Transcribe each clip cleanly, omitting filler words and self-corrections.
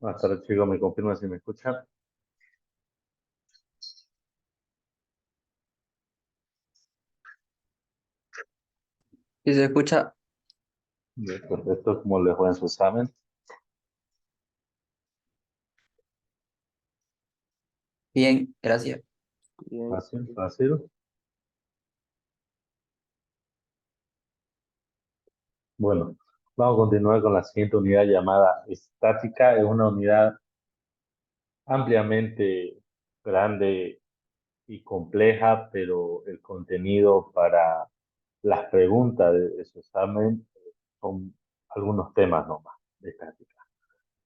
Buenas tardes, chicos. ¿Me confirman si me escuchan? Si se escucha Bien, perfecto. ¿Cómo les fue en su examen? bien, gracias. Bien, Fácil, fácil. Bueno, vamos a continuar con la siguiente unidad llamada estática. Es una unidad ampliamente grande y compleja, pero el contenido para las preguntas de su examen son algunos temas nomás de estática.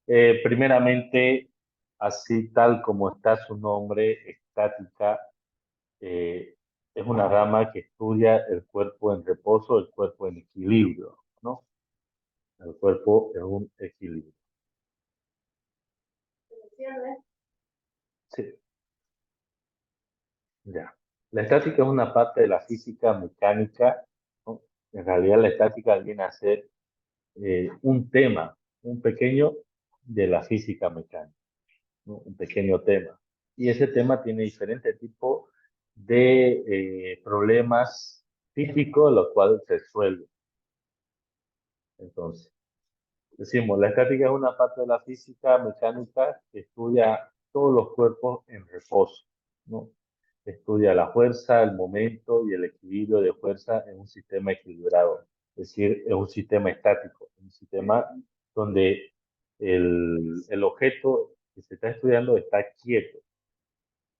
Primeramente, así tal como está su nombre, estática eh, es una rama que estudia el cuerpo en reposo, el cuerpo en equilibrio, ¿no? El cuerpo en un equilibrio. Sí, ya. La estática es una parte de la física mecánica, ¿no? En realidad la estática viene a ser un tema, un pequeño de la física mecánica, ¿no? Un pequeño tema. Y ese tema tiene diferentes tipos de problemas físicos, los cuales se resuelven. Entonces, decimos, la estática es una parte de la física mecánica que estudia todos los cuerpos en reposo, ¿no? Estudia la fuerza, el momento y el equilibrio de fuerza en un sistema equilibrado, es decir, en un sistema estático, un sistema donde el objeto que se está estudiando está quieto,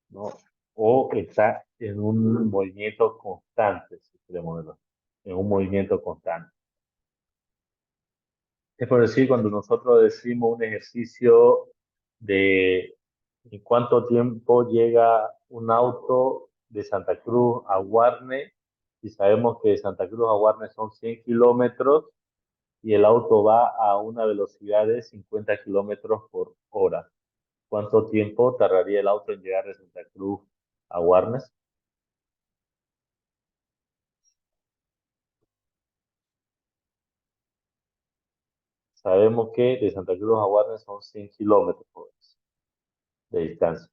¿no? O está en un movimiento constante, si queremos verlo, en un movimiento constante. Es por decir, cuando nosotros decimos un ejercicio de en cuánto tiempo llega un auto de Santa Cruz a Guarne, y sabemos que de Santa Cruz a Guarne son 100 kilómetros y el auto va a una velocidad de 50 kilómetros por hora. ¿Cuánto tiempo tardaría el auto en llegar de Santa Cruz a Guarnes? Sabemos que de Santa Cruz a Guarnes son 100 kilómetros de distancia.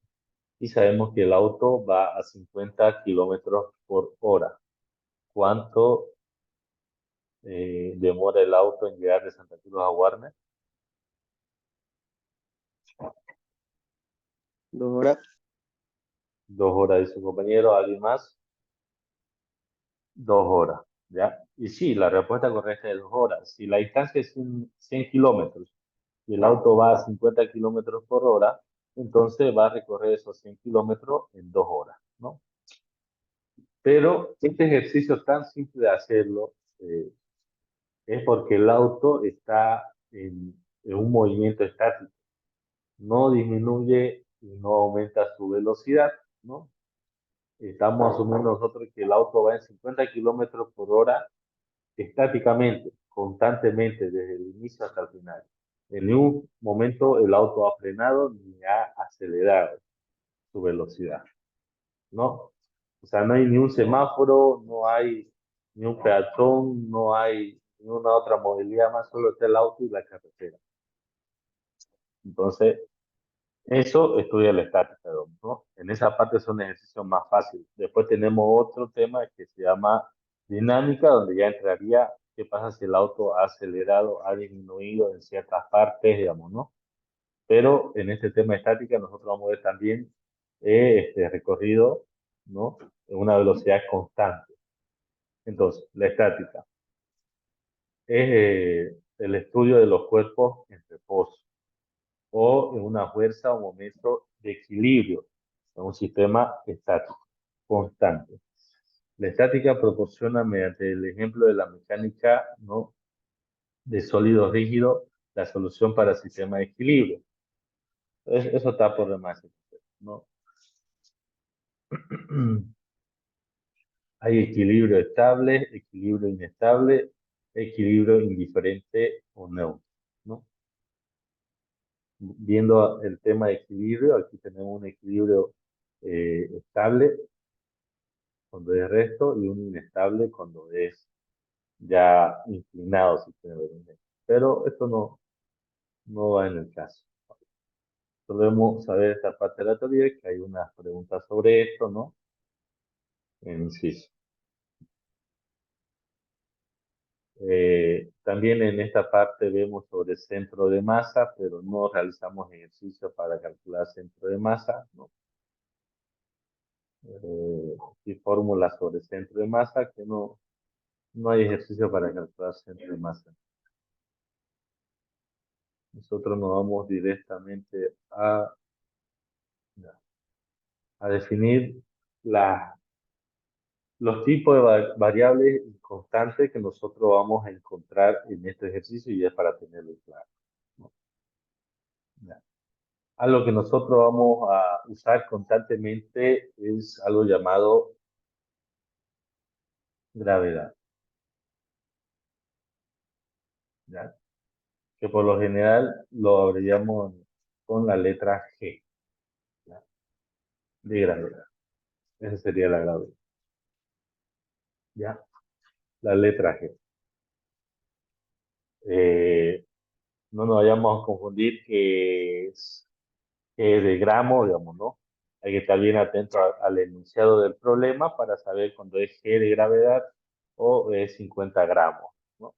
Y sabemos que el auto va a 50 kilómetros por hora. ¿Cuánto demora el auto en llegar de Santa Cruz a Guarne? 2 horas. 2 horas, dice su compañero. ¿Alguien más? 2 horas, ¿ya? Y sí, la respuesta correcta es 2 horas. Si la distancia es 100 kilómetros y el auto va a 50 kilómetros por hora, entonces va a recorrer esos 100 kilómetros en 2 horas, ¿no? Pero este ejercicio tan simple de hacerlo, es porque el auto está en un movimiento estático, no disminuye y no aumenta su velocidad, ¿no? Estamos asumiendo nosotros que el auto va en 50 kilómetros por hora estáticamente, constantemente, desde el inicio hasta el final. En ningún momento el auto ha frenado ni ha acelerado su velocidad, ¿no? O sea, no hay ni un semáforo, no hay ni un peatón, no hay ni una otra movilidad más, solo está el auto y la carretera. Entonces, eso estudia la estática, ¿no? En esa parte son ejercicios más fáciles. Después tenemos otro tema que se llama dinámica, donde ya entraría qué pasa si el auto ha acelerado, ha disminuido en ciertas partes, digamos, ¿no? Pero en este tema de estática nosotros vamos a ver también este recorrido, ¿no? En una velocidad constante. Entonces, la estática es el estudio de los cuerpos en reposo o en una fuerza o momento de equilibrio en un sistema estático, constante. La estática proporciona, mediante el ejemplo de la mecánica, ¿no?, de sólidos rígidos, la solución para el sistema de equilibrio. Eso está por demás, ¿no? Hay equilibrio estable, equilibrio inestable, equilibrio indiferente o neutro, ¿no? Viendo el tema de equilibrio, aquí tenemos un equilibrio estable cuando es recto y un inestable cuando es ya inclinado, si quiere ver. Pero esto no va en el caso. Debemos saber esta parte de la teoría, que hay unas preguntas sobre esto, ¿no? En inciso. También en esta parte vemos sobre centro de masa, pero no realizamos ejercicio para calcular centro de masa, ¿no? Y fórmulas sobre centro de masa, que no hay ejercicio para calcular centro de masa. Nosotros nos vamos directamente a definir los tipos de variables constantes que nosotros vamos a encontrar en este ejercicio y es para tenerlo claro, ¿no? Ya. Algo que nosotros vamos a usar constantemente es algo llamado gravedad, ¿ya? Que por lo general lo abreviamos con la letra G, ¿ya? De gravedad. Esa sería la gravedad, ¿ya? La letra G. Eh, no nos vayamos a confundir que es de gramo, digamos, ¿no? Hay que estar bien atento al enunciado del problema para saber cuando es G de gravedad o es 50 gramos, ¿no?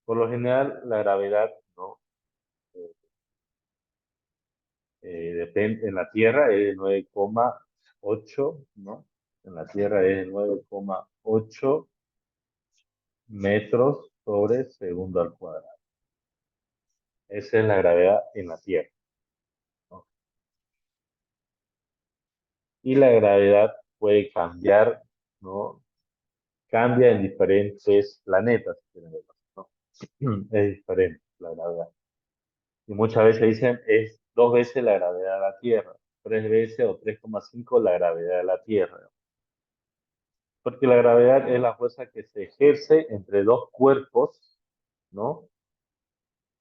Por lo general, la gravedad, ¿no? Depende, en la Tierra es de 9,8, ¿no? En la Tierra es de 9,8 metros sobre segundo al cuadrado. Esa es la gravedad en la Tierra, ¿no? Y la gravedad puede cambiar, ¿no? Cambia en diferentes planetas, si quieren verlo, ¿no? Es diferente la gravedad. Y muchas veces dicen es 2 veces la gravedad de la Tierra, 3 veces o 3,5 la gravedad de la Tierra. Porque la gravedad es la fuerza que se ejerce entre dos cuerpos, ¿no?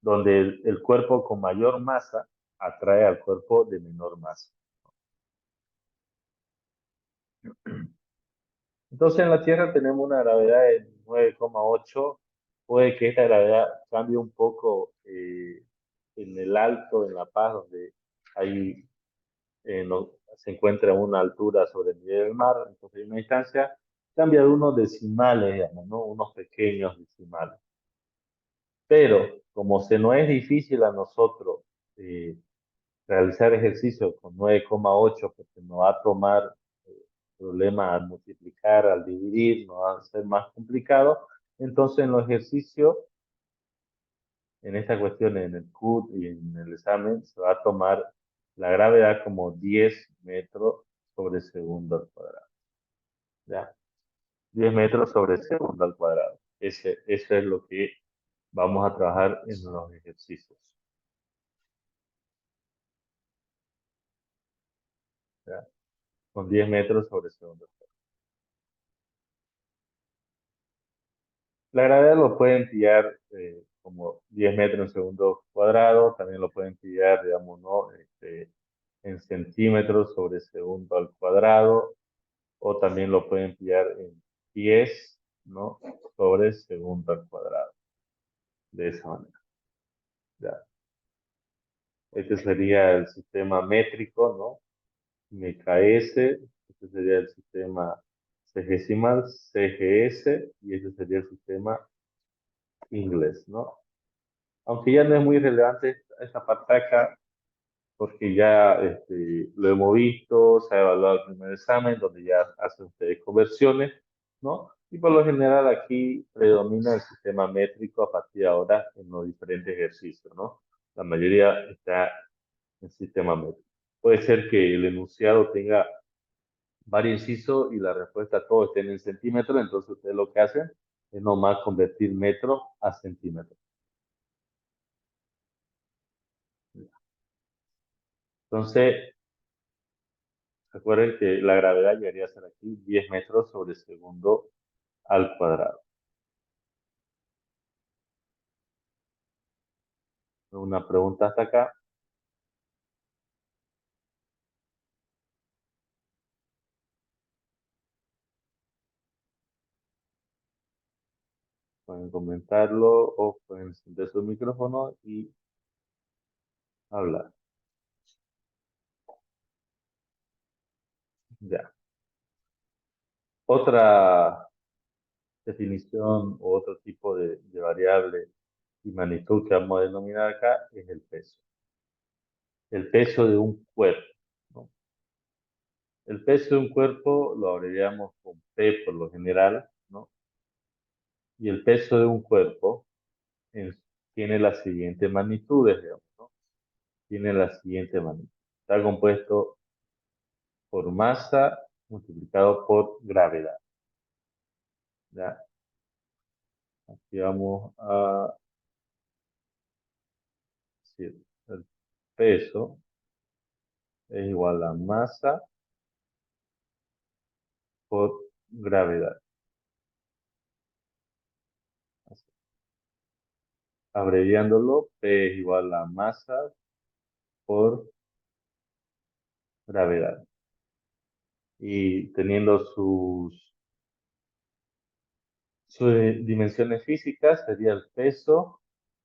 Donde el cuerpo con mayor masa atrae al cuerpo de menor masa. Entonces en la Tierra tenemos una gravedad de 9,8. Puede que esta gravedad cambie un poco en el Alto, en La Paz, donde hay, se encuentra a una altura sobre el nivel del mar, entonces hay una distancia, cambia de unos decimales, digamos, ¿no? Unos pequeños decimales. Pero como se nos es difícil a nosotros eh, realizar ejercicio con 9,8, porque nos va a tomar problema al multiplicar, al dividir, nos va a ser más complicado. Entonces, en los ejercicios, en esta cuestión, en el CUT y en el examen, se va a tomar la gravedad como 10 metros sobre segundo al cuadrado. ¿Ya? 10 metros sobre segundo al cuadrado. Eso es lo que vamos a trabajar en los ejercicios. ¿Ya? Con 10 metros sobre segundo al cuadrado. La gravedad lo pueden pillar como 10 metros en segundo cuadrado, también lo pueden pillar, digamos, ¿no? En centímetros sobre segundo al cuadrado, o también lo pueden pillar en pies, ¿no? Sobre segundo al cuadrado, de esa manera. ¿Ya? Este sería el sistema métrico, ¿no? MKS, este sería el sistema sexagesimal, CGS, y este sería el sistema inglés, ¿no? Aunque ya no es muy relevante esta parte acá, porque ya lo hemos visto, se ha evaluado el primer examen, donde ya hacen ustedes conversiones, ¿no? Y por lo general aquí predomina el sistema métrico a partir de ahora en los diferentes ejercicios, ¿no? La mayoría está en sistema métrico. Puede ser que el enunciado tenga varios incisos y la respuesta todos estén en centímetros, entonces ustedes lo que hacen es nomás convertir metro a centímetro. Entonces, recuerden que la gravedad llegaría a ser aquí 10 metros sobre segundo al cuadrado. Una pregunta hasta acá. Pueden comentarlo o pueden encender su micrófono y hablar. Ya. Otra definición o otro tipo de variable y magnitud que vamos a denominar acá es el peso. El peso de un cuerpo, ¿no? El peso de un cuerpo lo abreviamos con P por lo general, ¿no? Y el peso de un cuerpo en- tiene las siguientes magnitudes, digamos, ¿no? Tiene la siguiente magnitud. Está compuesto por masa multiplicado por gravedad, ¿ya? Aquí vamos a decir, el peso es igual a masa por gravedad. Así. Abreviándolo, P es igual a masa por gravedad. Y teniendo sus dimensiones físicas, sería el peso,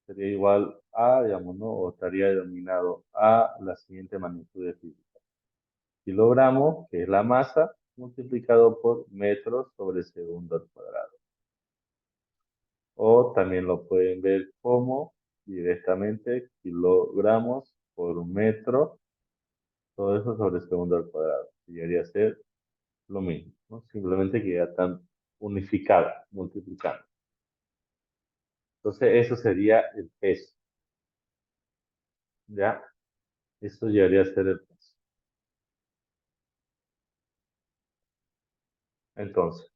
sería igual a, digamos, ¿no? O estaría denominado a la siguiente magnitud de física. Kilogramos, que es la masa, multiplicado por metros sobre segundo al cuadrado. O también lo pueden ver como directamente kilogramos por metro, todo eso sobre segundo al cuadrado. Llegaría a ser lo mismo, ¿no? Simplemente que ya están unificados, multiplicando. Entonces, eso sería el peso, ¿ya? Eso llegaría a ser el peso. Entonces,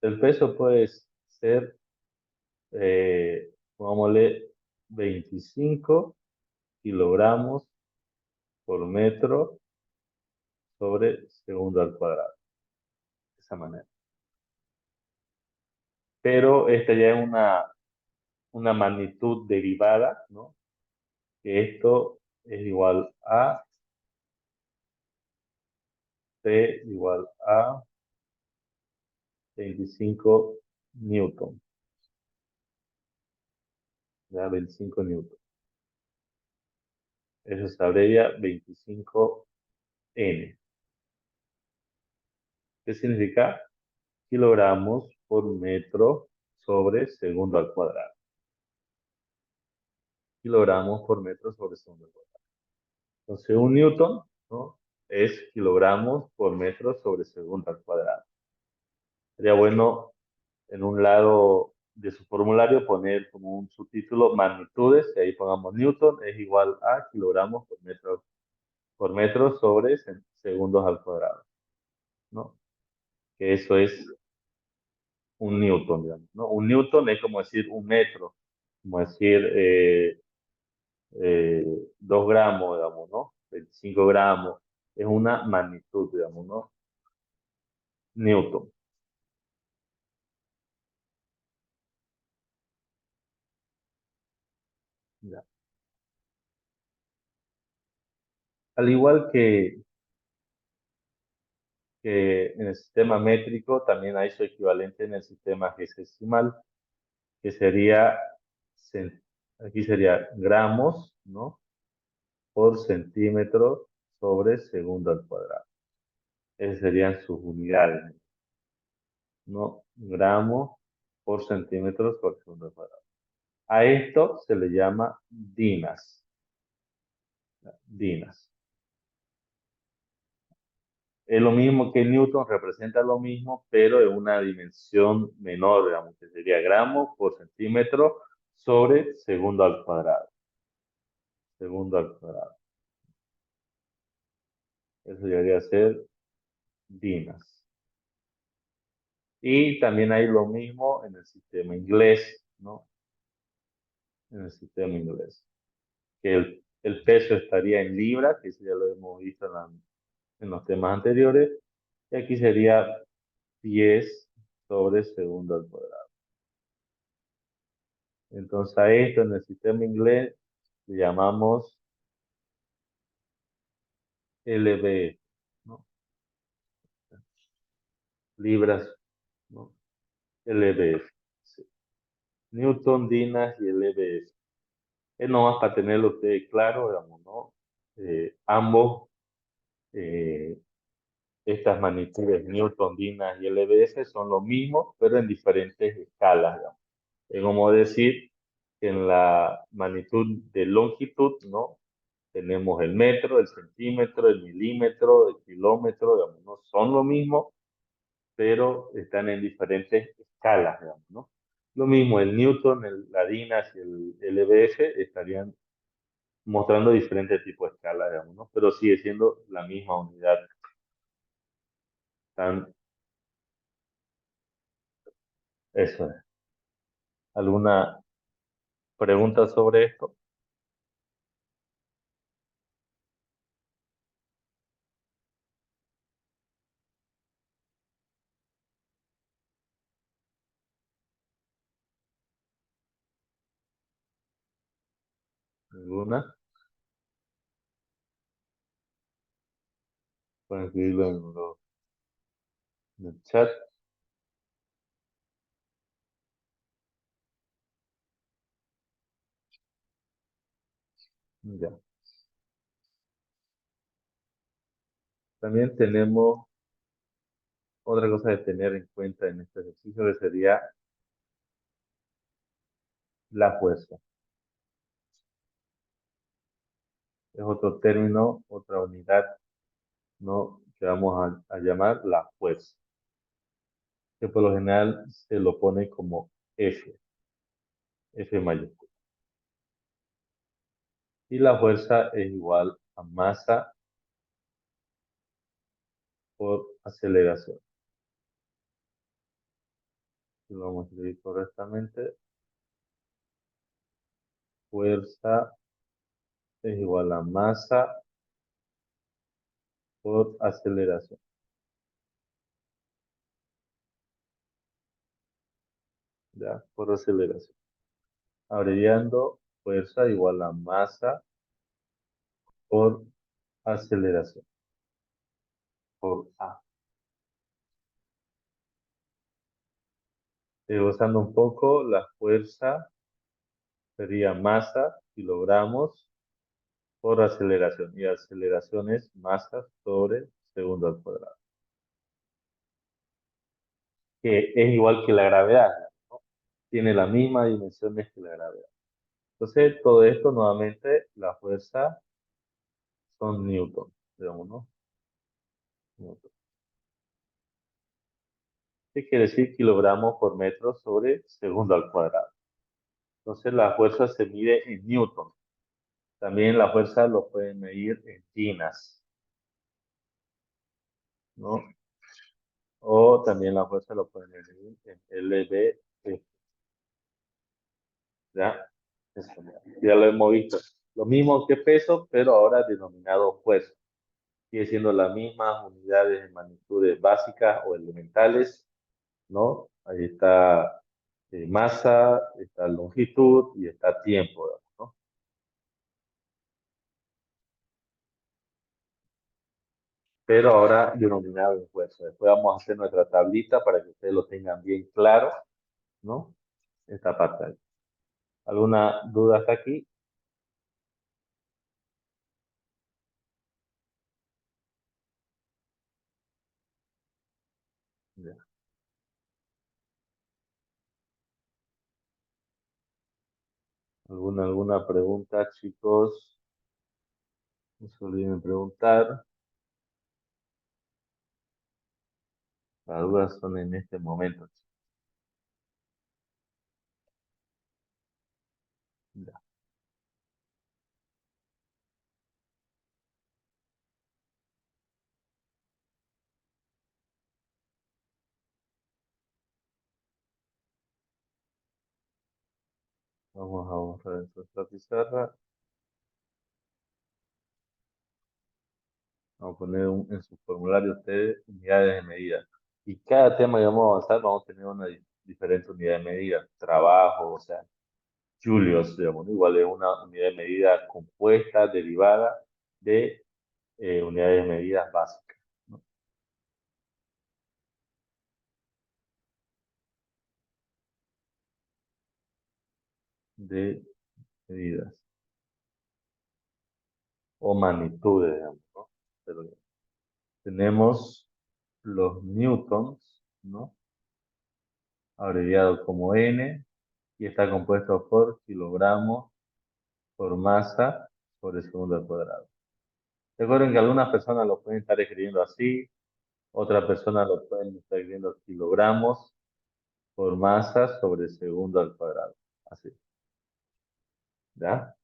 el peso puede ser, pongámosle, 25 kilogramos por metro sobre segundo al cuadrado. De esa manera. Pero esta ya es una magnitud derivada, ¿no? Que esto es igual a P igual a 25 newton, ¿ya? 25 newton. Eso se abrevia 25N. ¿Qué significa? Kilogramos por metro sobre segundo al cuadrado. Kilogramos por metro sobre segundo al cuadrado. Entonces, un newton, ¿no? Es kilogramos por metro sobre segundo al cuadrado. Sería bueno en un lado de su formulario poner como un subtítulo magnitudes, y ahí pongamos newton es igual a kilogramos por metro sobre segundos al cuadrado, ¿no? Que eso es un newton, digamos, ¿no? Un newton es como decir un metro, como decir 2 gramos, digamos, ¿no? 25 gramos, es una magnitud, digamos, ¿no? Newton. ¿Ya? Al igual que en el sistema métrico, también hay su equivalente en el sistema hexadecimal, que sería, aquí sería gramos, ¿no? Por centímetro sobre segundo al cuadrado. Esas serían sus unidades, ¿no? Gramos por centímetro por segundo al cuadrado. A esto se le llama dinas. Dinas. Es lo mismo que Newton, representa lo mismo, pero en una dimensión menor, digamos, que sería gramos por centímetro sobre segundo al cuadrado. Segundo al cuadrado. Eso llegaría a ser dinas. Y también hay lo mismo en el sistema inglés, ¿no? En el sistema inglés. Que el peso estaría en libras, que eso ya lo hemos visto en los temas anteriores, y aquí sería pies sobre segundo al cuadrado. Entonces a esto en el sistema inglés le llamamos LB, ¿no? Libras, ¿no? LBF. Sí. Newton, dinas y LBF. Es nomás para tenerlo ustedes claro, digamos, ¿no? Ambos, eh, estas magnitudes Newton, Dinas y LBS son lo mismo, pero en diferentes escalas, digamos. Es como decir que en la magnitud de longitud, ¿no? Tenemos el metro, el centímetro, el milímetro, el kilómetro, digamos, no son lo mismo, pero están en diferentes escalas, digamos, ¿no? Lo mismo, el Newton, la DINAS y el LBS estarían mostrando diferentes tipos de escalas, digamos, ¿no? Pero sigue siendo la misma unidad. Tan, eso es. ¿Alguna pregunta sobre esto? ¿Alguna? Pueden escribirlo en el chat. Ya. También tenemos otra cosa de tener en cuenta en este ejercicio que sería la fuerza. Es otro término, otra unidad, ¿no? Que vamos a llamar la fuerza, que por lo general se lo pone como F, F mayúscula. Y la fuerza es igual a masa por aceleración. Si lo vamos a escribir correctamente, fuerza es igual a masa por aceleración. ¿Ya? Por aceleración. Abreviando, fuerza igual a masa por aceleración, por A. Usando un poco, la fuerza sería masa, kilogramos, por aceleración. Y aceleración es masa sobre segundo al cuadrado. Que es igual que la gravedad, ¿no? Tiene la misma dimensiones que la gravedad. Entonces, todo esto nuevamente, la fuerza son newton, digamos, ¿no? Newton. ¿Qué quiere decir kilogramos por metro sobre segundo al cuadrado? Entonces, la fuerza se mide en newton. También la fuerza lo pueden medir en ginas, ¿no? O también la fuerza lo pueden medir en lb, ¿ya? Eso ya lo hemos visto. Lo mismo que peso, pero ahora denominado fuerza. Sigue siendo las mismas unidades de magnitudes básicas o elementales, ¿no? Ahí está masa, está longitud y está tiempo, ¿no? Pero ahora denominado en fuerza. Después vamos a hacer nuestra tablita para que ustedes lo tengan bien claro, ¿no? Esta parte ahí. ¿Alguna duda hasta aquí? Ya. ¿Alguna pregunta, chicos? No se olviden preguntar. Las dudas son en este momento. Ya. Vamos a borrar esta pizarra. Vamos a poner en su formulario ustedes unidades de medida. Y cada tema que vamos a avanzar, vamos a tener una diferente unidad de medida. Trabajo, o sea, julios, digamos, ¿no? Igual es una unidad de medida compuesta, derivada de unidades de medida básicas, ¿no? De medidas. o magnitudes, digamos, ¿no? Pero tenemos los newtons, ¿no? Abreviado como N, y está compuesto por kilogramos por masa sobre segundo al cuadrado. Recuerden que algunas personas lo pueden estar escribiendo así, otras personas lo pueden estar escribiendo kilogramos por masa sobre segundo al cuadrado. Así, ¿ya?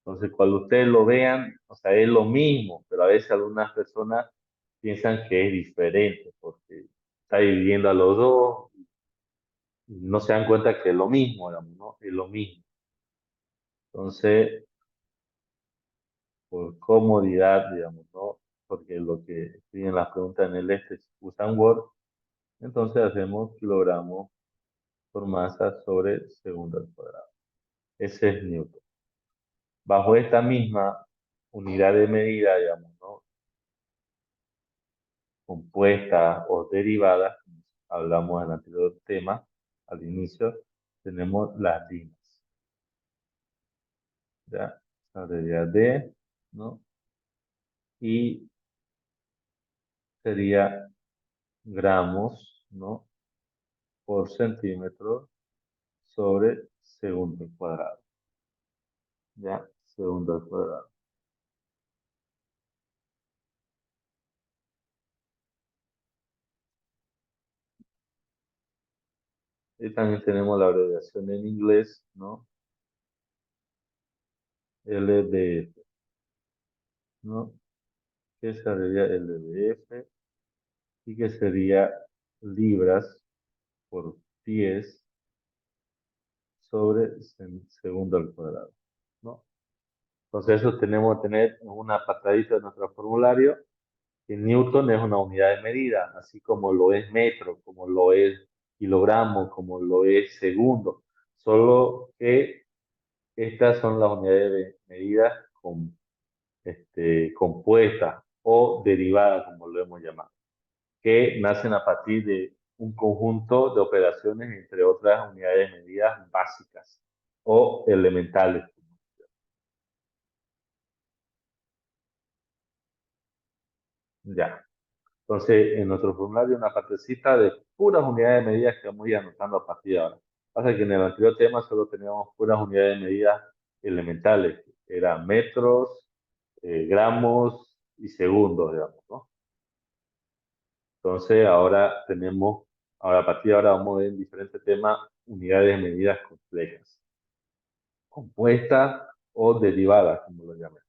Entonces, cuando ustedes lo vean, o sea, es lo mismo, pero a veces algunas personas piensan que es diferente, porque está dividiendo a los dos y no se dan cuenta que es lo mismo, digamos, ¿no? Es lo mismo. Entonces, por comodidad, digamos, ¿no? Porque lo que escriben las preguntas en el este usan Word, entonces hacemos kilogramos por masa sobre segundo al cuadrado. Ese es Newton. Bajo esta misma unidad de medida, digamos, ¿no? Compuestas o derivadas, como hablamos en el anterior tema, al inicio, tenemos las limas, ¿ya? La deriva de, ¿no? Y sería gramos, ¿no? Por centímetro sobre segundo al cuadrado, ¿ya? Segundo al cuadrado. Y también tenemos la abreviación en inglés, ¿no? LBF, ¿no? Que se abrevia LBF y que sería libras por pies sobre segundo al cuadrado, ¿no? Entonces eso tenemos que tener una patadita de nuestro formulario, que Newton es una unidad de medida, así como lo es metro, como lo es kilogramo, como lo es segundo, solo que estas son las unidades de medida compuestas o derivadas, como lo hemos llamado, que nacen a partir de un conjunto de operaciones, entre otras unidades de medidas básicas o elementales. Ya. Entonces, en nuestro formulario, una partecita de puras unidades de medidas que vamos a ir anotando a partir de ahora. Pasa que en el anterior tema solo teníamos puras unidades de medidas elementales, que eran metros, gramos y segundos, digamos, ¿no? Entonces, ahora a partir de ahora vamos a ver en diferentes temas unidades de medidas complejas, compuestas o derivadas, como lo llaman.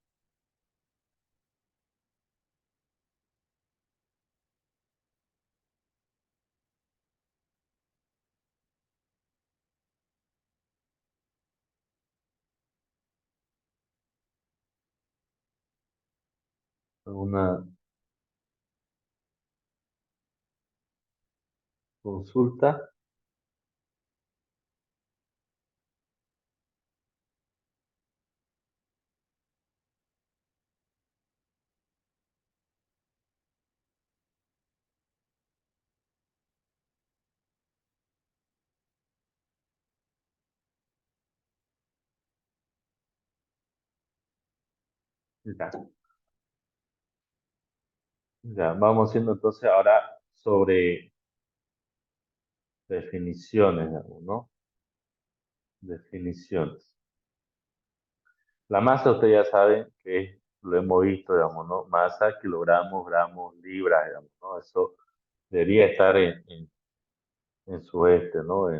Una consulta, ya, ya, vamos haciendo entonces ahora sobre definiciones, digamos, ¿no? Definiciones. La masa, usted ya sabe lo hemos visto, digamos, ¿no? Masa, kilogramos, gramos, libras, digamos, ¿no? Eso debería estar en su ¿no?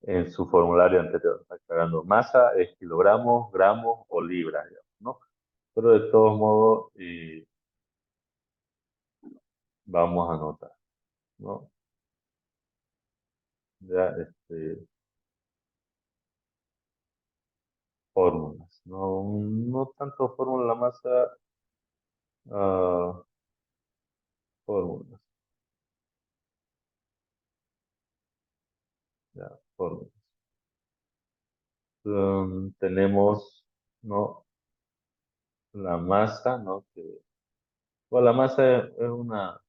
En su formulario anterior, aclarando. Masa es kilogramos, gramos o libras, digamos, ¿no? Pero de todos modos, vamos a anotar, ¿no? Ya, fórmulas, no tanto fórmula la masa, ah, fórmulas, ya, fórmulas. Tenemos, ¿no? La masa, ¿no? Bueno, la masa es una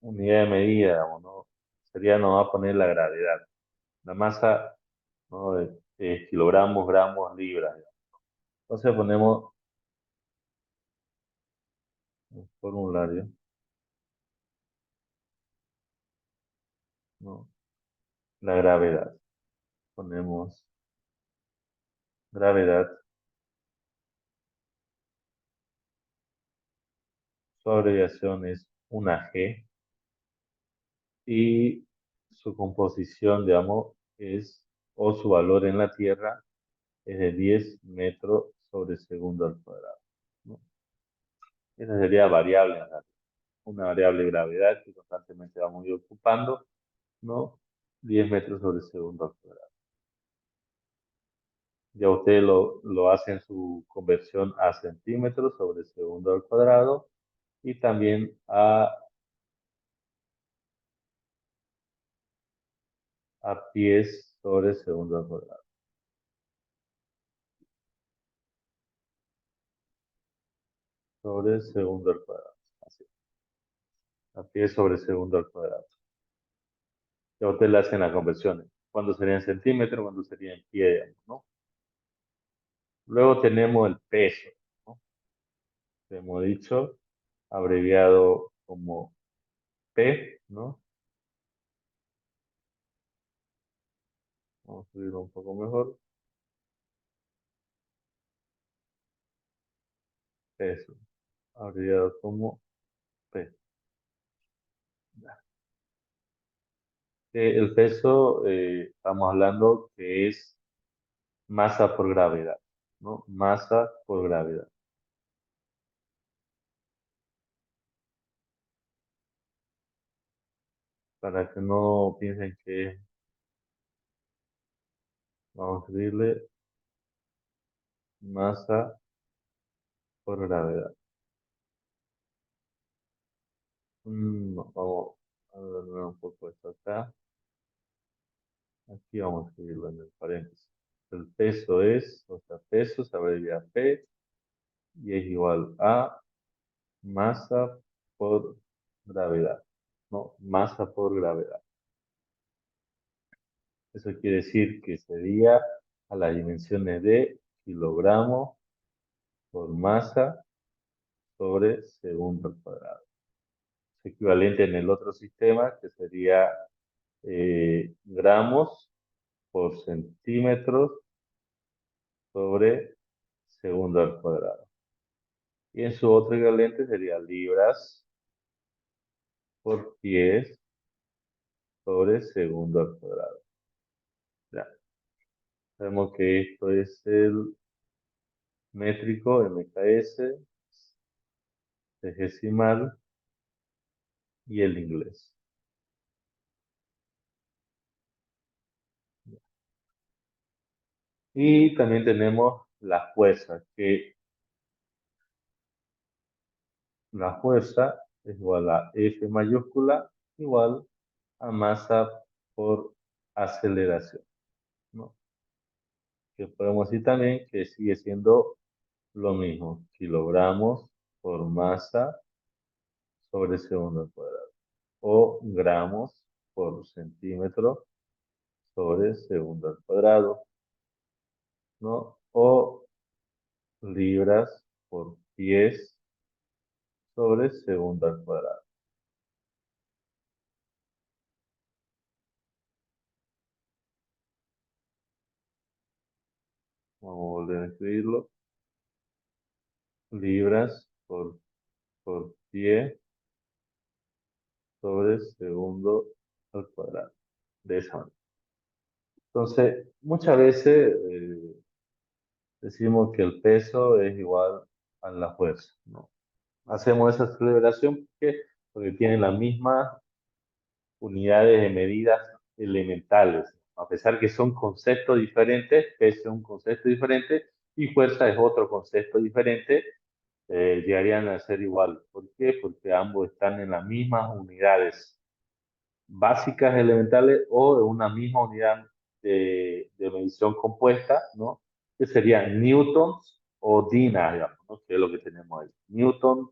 unidad de medida, digamos, ¿no? Sería, no va a poner la gravedad. La masa, ¿no? kilogramos, gramos, libras. Entonces ponemos un formulario, ¿no? La gravedad. Ponemos gravedad, su abreviación es una G y su composición, digamos, o su valor en la Tierra es de 10 metros sobre segundo al cuadrado, ¿no? Esa sería variable, ¿verdad? Una variable gravedad que constantemente vamos a ir ocupando, ¿no? 10 metros sobre segundo al cuadrado. Ya usted lo hace en su conversión a centímetros sobre segundo al cuadrado y también a pies sobre segundo al cuadrado. Sobre segundo al cuadrado. Así. A pies sobre segundo al cuadrado. Ya usted le hace la conversión. ¿Cuándo sería en centímetros? ¿Cuándo sería en pie? Digamos, ¿no? Luego tenemos el peso, ¿no? Que hemos dicho, abreviado como P, ¿no? Vamos a escribirlo un poco mejor. Peso, abreviado como P. El peso, estamos hablando que es masa por gravedad, ¿no? Masa por gravedad. Para que no piensen que vamos a escribirle masa por gravedad. No, vamos a ver un poco esto acá. Aquí vamos a escribirlo en el paréntesis. El peso es, o sea, peso se abrevia P y es igual a masa por gravedad. No, masa por gravedad. Eso quiere decir que sería a las dimensiones de kilogramos por masa sobre segundo al cuadrado. Es equivalente en el otro sistema que sería gramos por centímetros sobre segundo al cuadrado. Y en su otro equivalente sería libras por pies sobre segundo al cuadrado. Ya, sabemos que esto es el métrico, MKS, decimal y el inglés. Y también tenemos la fuerza, que la fuerza es igual a F mayúscula igual a masa por aceleración, ¿no? Que podemos decir también que sigue siendo lo mismo, kilogramos por masa sobre segundo al cuadrado, o gramos por centímetro sobre segundo al cuadrado, ¿no? O libras por pies sobre segundo al cuadrado. Vamos a volver a escribirlo. Libras por pie sobre segundo al cuadrado. De esa manera. Entonces, muchas veces decimos que el peso es igual a la fuerza, ¿no? Hacemos esa celebración porque tienen las mismas unidades de medidas elementales. A pesar que son conceptos diferentes, peso es un concepto diferente y fuerza es otro concepto diferente, llegarían a ser igual. ¿Por qué? Porque ambos están en las mismas unidades básicas elementales o en una misma unidad de medición compuesta, ¿no? Que serían newtons o dinas, digamos, ¿no? Que es lo que tenemos ahí. Newton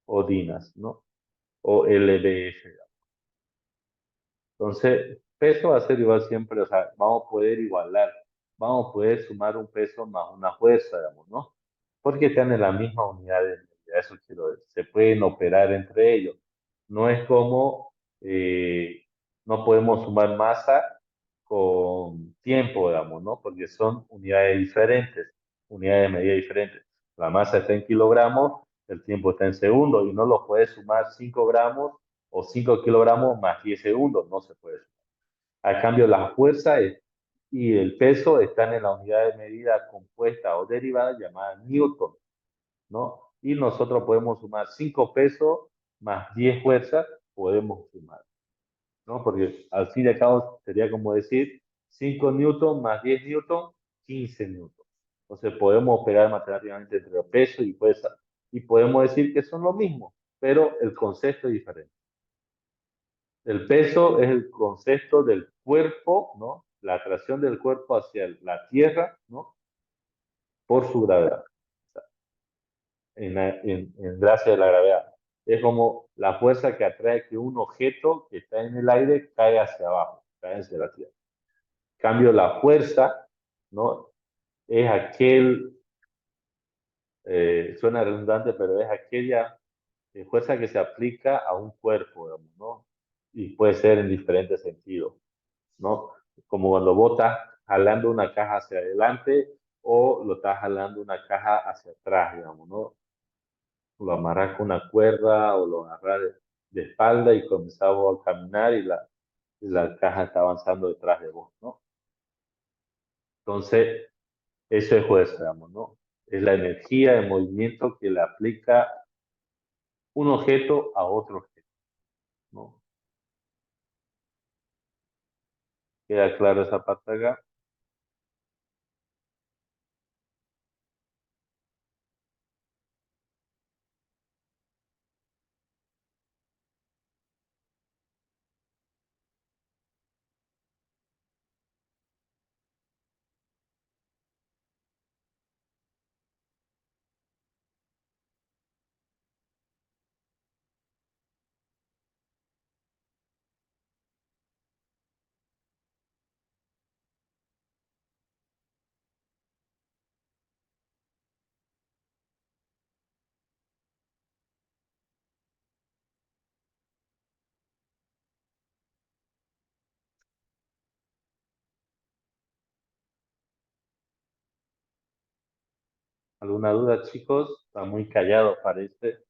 o dinas, ¿no? O lbf. Entonces, peso va a ser igual siempre, o sea, vamos a poder igualar. vamos a poder sumar un peso más una fuerza, digamos, ¿no? Porque están en la misma unidad de medida, eso quiero decir. Se pueden operar entre ellos. No es como, no podemos sumar masa con tiempo, digamos, ¿no? Porque son unidades diferentes, unidades de medida diferentes. La masa está en kilogramos, el tiempo está en segundos y no lo puedes sumar 5 gramos o 5 kilogramos más 10 segundos, no se puede sumar. A cambio, la fuerza y el peso están en la unidad de medida compuesta o derivada llamada Newton, ¿no? Y nosotros podemos sumar 5 pesos más 10 fuerzas, podemos sumar, ¿no? Porque al fin y al cabo sería como decir 5 newton más 10 newton, 15 newton. Entonces podemos operar matemáticamente entre peso y fuerza. Y podemos decir que son lo mismo, pero el concepto es diferente. El peso es el concepto del cuerpo, ¿no? La atracción del cuerpo hacia la Tierra, ¿no? Por su gravedad, en gracia de la gravedad. Es como la fuerza que atrae que un objeto que está en el aire cae hacia abajo, cae hacia la Tierra. En cambio, la fuerza, ¿no? Es suena redundante, pero es aquella fuerza que se aplica a un cuerpo, digamos, ¿no? Y puede ser en diferentes sentidos, ¿no? Como cuando vos estás jalando una caja hacia adelante o lo estás jalando una caja hacia atrás, digamos, ¿no? Lo amarras con una cuerda o lo agarras de espalda y comenzás a caminar y la caja está avanzando detrás de vos, ¿no? Entonces, eso es fuerza, digamos, ¿no? Es la energía de movimiento que le aplica un objeto a otro objeto, ¿no? ¿Queda claro esa parte acá? ¿Alguna duda, chicos? Está muy callado, parece.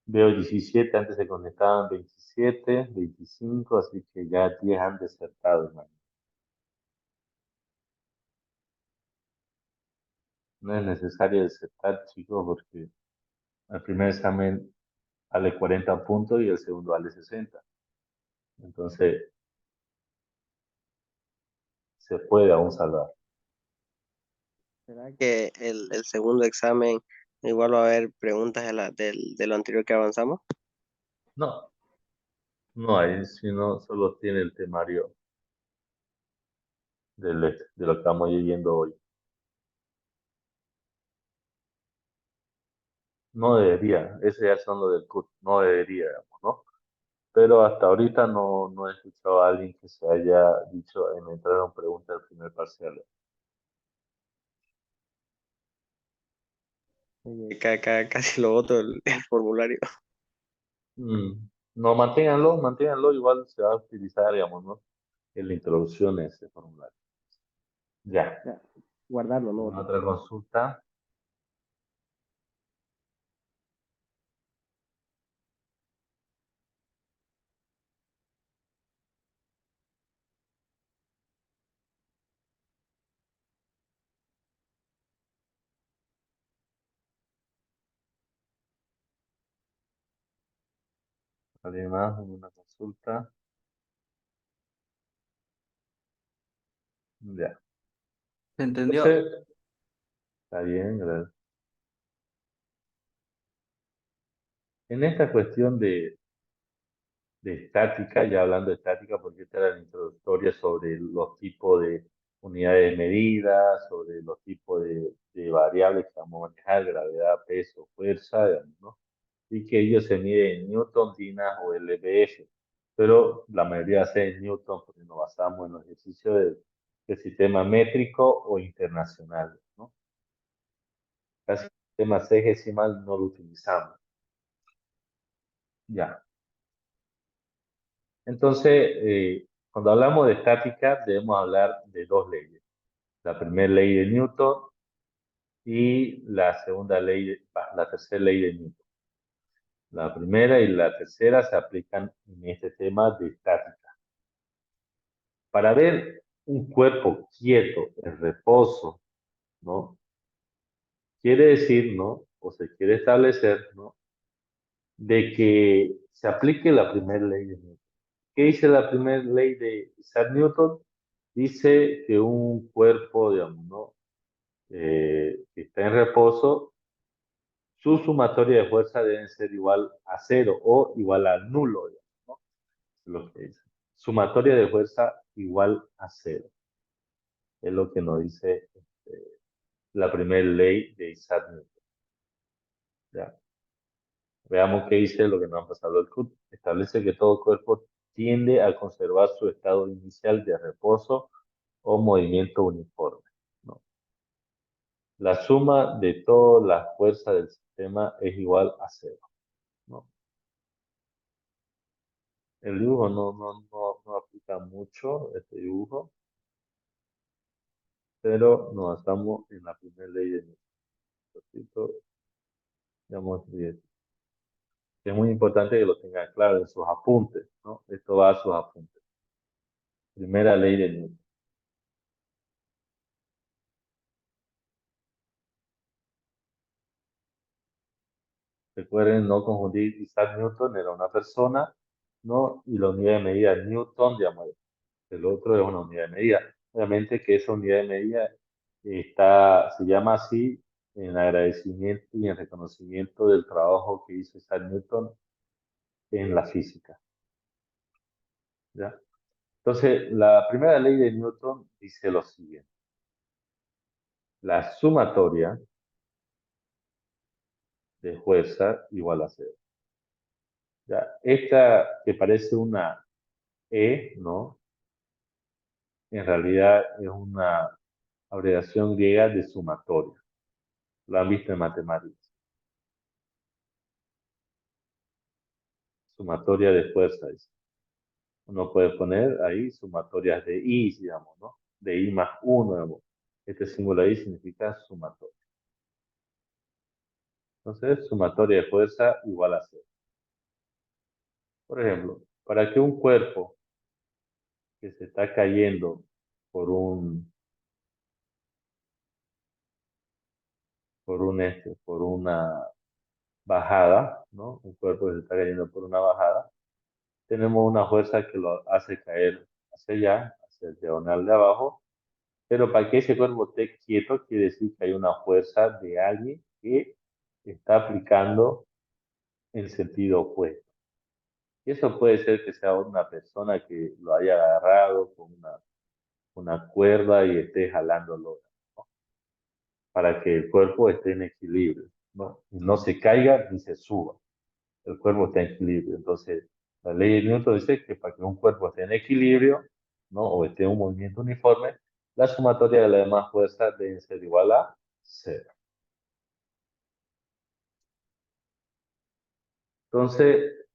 Veo 17, antes se conectaban 27, 25, así que ya 10 han desertado, hermano. No es necesario desertar, chicos, porque el primer examen vale 40 puntos y el segundo vale 60. Entonces, se puede aún salvar. ¿Será que el segundo examen igual va a haber preguntas de lo anterior que avanzamos? No, no hay, sino solo tiene el temario de lo que estamos leyendo hoy. No debería, ese ya son lo del curso, no debería, digamos, ¿no? Pero hasta ahorita no he escuchado a alguien que se haya dicho, me entraron preguntas del primer parcial. Casi lo voto el formulario. No, manténganlo, igual se va a utilizar, digamos, ¿no? En la introducción de ese formulario. Ya, Ya, guardarlo, no ¿alguna votar. otra consulta? ¿Alguien más? ¿Alguna consulta? Ya. ¿Se entendió? Entonces, está bien, gracias. En esta cuestión de estática, ya hablando de estática, porque esta era la introductoria sobre los tipos de unidades de medida, sobre los tipos de variables que vamos a manejar, gravedad, peso, fuerza, digamos, ¿no? Y que ellos se miden en Newton, Dina o LBF, pero la mayoría se en Newton porque nos basamos en los ejercicios el sistema métrico o internacional, ¿no? Casi el sistema sexagesimal no lo utilizamos. Ya. Entonces, cuando hablamos de estática, debemos hablar de dos leyes. La primera ley de Newton y la tercera ley de Newton. La primera y la tercera se aplican en este tema de estática. Para ver un cuerpo quieto, en reposo, ¿no? Quiere decir, ¿no? O se quiere establecer, ¿no? De que se aplique la primera ley de Newton. ¿Qué dice la primera ley de Isaac Newton? Dice que un cuerpo, digamos, ¿no? Que está en reposo, su sumatoria de fuerza debe ser igual a cero o igual a nulo, digamos, ¿no? Es lo que dice. Sumatoria de fuerza igual a cero. Es lo que nos dice la primera ley de Isaac Newton. ¿Ya? Veamos qué dice lo que nos ha pasado el CUT. Establece que todo cuerpo tiende a conservar su estado inicial de reposo o movimiento uniforme, ¿no? La suma de todas las fuerzas del sistema es igual a cero, ¿no? El dibujo no aplica mucho, este dibujo, pero nos basamos en la primera ley de Newton. Digamos, bien. Es muy importante que lo tengan claro en sus apuntes, ¿no? Esto va a sus apuntes. Primera ley de Newton. Recuerden no confundir, Isaac Newton era una persona, ¿no? Y la unidad de medida Newton, digamos, el otro es una unidad de medida. Obviamente que esa unidad de medida se llama así en agradecimiento y en reconocimiento del trabajo que hizo Isaac Newton en la física, ¿ya? Entonces, la primera ley de Newton dice lo siguiente. La sumatoria de fuerza igual a cero. ¿Ya? Esta que parece una E, ¿no? En realidad es una abreviación griega de sumatoria. Lo han visto en matemáticas. Sumatoria de fuerzas. Uno puede poner ahí sumatorias de I, digamos, ¿no? De I más 1, digamos. Este símbolo ahí significa sumatoria. Entonces, sumatoria de fuerza igual a cero. Por ejemplo, para que un cuerpo que se está cayendo por por una bajada, ¿no? Un cuerpo que se está cayendo por una bajada, tenemos una fuerza que lo hace caer hacia allá, hacia el diagonal de abajo, pero para que ese cuerpo esté quieto, quiere decir que hay una fuerza de alguien que está aplicando en sentido opuesto. Y eso puede ser que sea una persona que lo haya agarrado con una cuerda y esté jalándolo, ¿no? Para que el cuerpo esté en equilibrio, ¿no? Y no se caiga ni se suba. El cuerpo está en equilibrio. Entonces, la ley de Newton dice que para que un cuerpo esté en equilibrio, ¿no? O esté en un movimiento uniforme, la sumatoria de las demás fuerzas debe ser igual a cero. Entonces,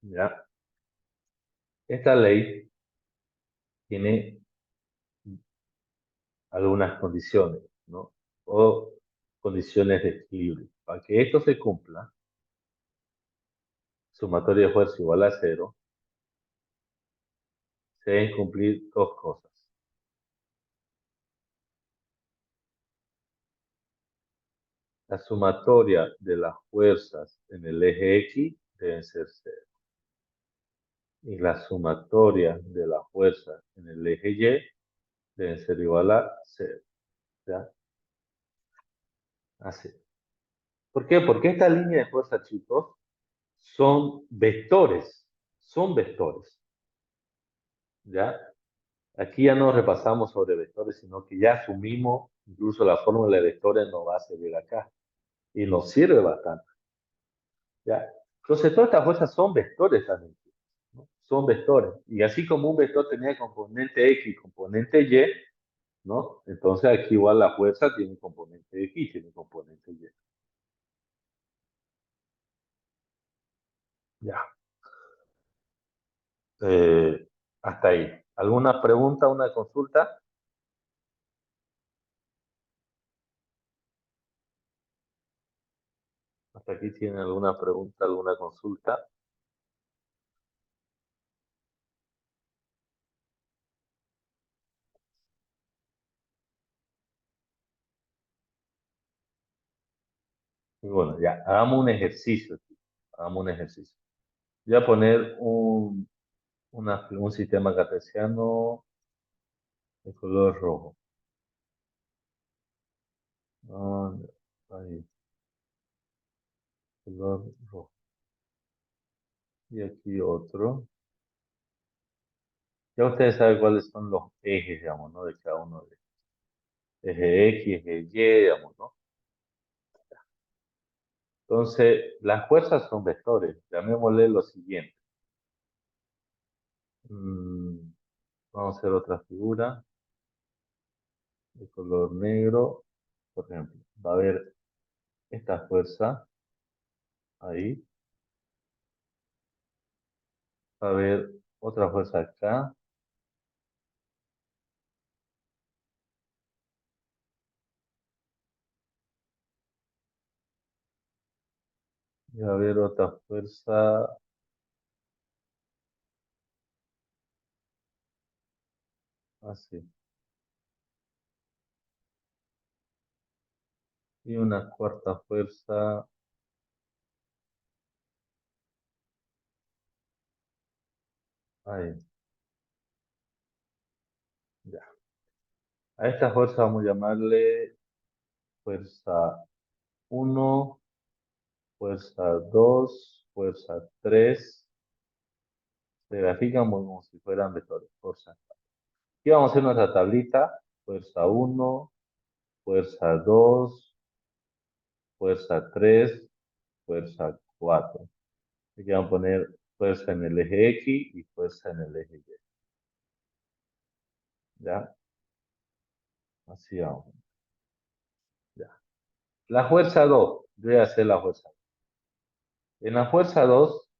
ya, esta ley tiene algunas condiciones, ¿no? O condiciones de equilibrio. Para que esto se cumpla, sumatoria de fuerza igual a cero, se deben cumplir dos cosas. La sumatoria de las fuerzas en el eje X deben ser cero. Y la sumatoria de las fuerzas en el eje Y deben ser igual a cero. ¿Ya? Así. ¿Por qué? Porque esta línea de fuerza, chicos, son vectores. Son vectores. ¿Ya? Aquí ya no repasamos sobre vectores, sino que ya asumimos, incluso la fórmula de vectores nos va a servir acá. Y nos sirve bastante. ¿Ya? Entonces, todas estas fuerzas son vectores también, ¿no? Son vectores. Y así como un vector tenía componente X y componente Y, ¿no? Entonces aquí igual la fuerza tiene componente X, tiene componente Y. Ya. Hasta ahí. ¿Alguna pregunta, una consulta? Hasta aquí tienen alguna pregunta, alguna consulta. Y bueno, ya, hagamos un ejercicio aquí. Hagamos un ejercicio. Voy a poner un sistema cartesiano de color rojo. Ah, ahí, color rojo. Y aquí otro. Ya ustedes saben cuáles son los ejes, digamos, ¿no? De cada uno de ellos. Eje X, eje Y, digamos, ¿no? Entonces, las fuerzas son vectores. Llamémosle lo siguiente. Mm, vamos a hacer otra figura de color negro. Por ejemplo, va a haber esta fuerza ahí. Va a haber otra fuerza acá. Y va a haber otra fuerza así. Y una cuarta fuerza ahí. Ya. A esta fuerza vamos a llamarle fuerza 1, fuerza 2, fuerza 3. Se grafican como si fueran vectores. Fuerza. Aquí vamos a hacer nuestra tablita. Fuerza 1, fuerza 2, fuerza 3, fuerza 4. Aquí vamos a poner fuerza en el eje X y fuerza en el eje Y. ¿Ya? Así vamos. Ya. La fuerza 2. Yo voy a hacer la fuerza. En la fuerza 2,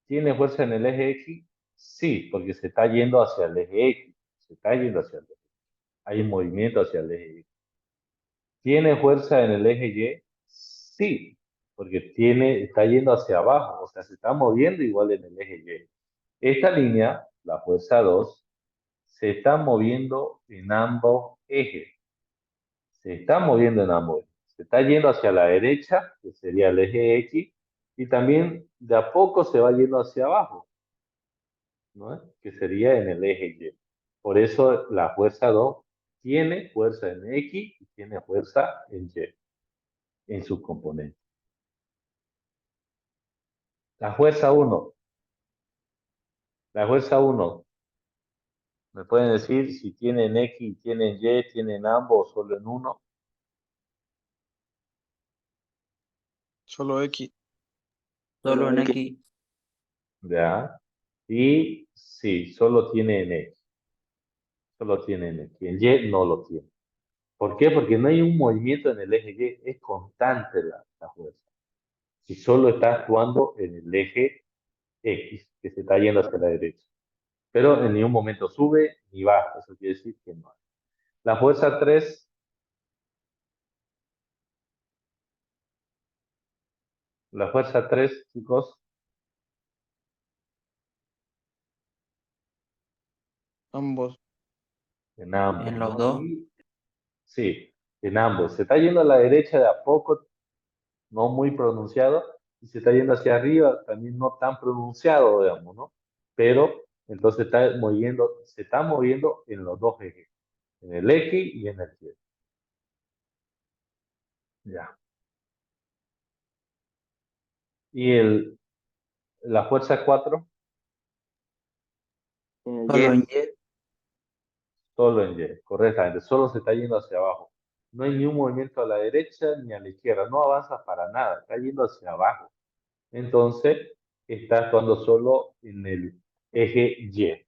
¿tiene fuerza en el eje X? Sí, porque se está yendo hacia el eje X. Se está yendo hacia el eje X. Hay un movimiento hacia el eje X. ¿Tiene fuerza en el eje Y? Sí, porque está yendo hacia abajo, o sea, se está moviendo igual en el eje Y. Esta línea, la fuerza 2, se está moviendo en ambos ejes. Se está moviendo en ambos ejes. Se está yendo hacia la derecha, que sería el eje X, y también de a poco se va yendo hacia abajo, ¿no? Que sería en el eje Y. Por eso la fuerza 2 tiene fuerza en X y tiene fuerza en Y, en sus componentes. La fuerza 1. La fuerza 1. ¿Me pueden decir si tienen X, tienen Y, tienen ambos o solo en uno? Solo X. Solo en X. ¿Ya? Y sí, solo tienen X. Solo tienen X. En Y no lo tiene. ¿Por qué? Porque no hay un movimiento en el eje Y. Es constante la fuerza. Si solo está actuando en el eje X, que se está yendo hacia la derecha. Pero en ningún momento sube ni baja. Eso quiere decir que no hay. La fuerza 3. La fuerza 3, chicos, Ambos. en ambos, En los ¿no? dos. Y sí, en ambos. Se está yendo a la derecha de a poco, no muy pronunciado, y se está yendo hacia arriba, también no tan pronunciado, digamos, ¿no? Pero entonces se está moviendo en los dos ejes, en el X y en el Y. Ya. Y la fuerza 4, Solo en Y. solo en Y, correctamente, solo se está yendo hacia abajo. No hay ni un movimiento a la derecha ni a la izquierda, no avanza para nada, está yendo hacia abajo. Entonces, está actuando solo en el eje Y,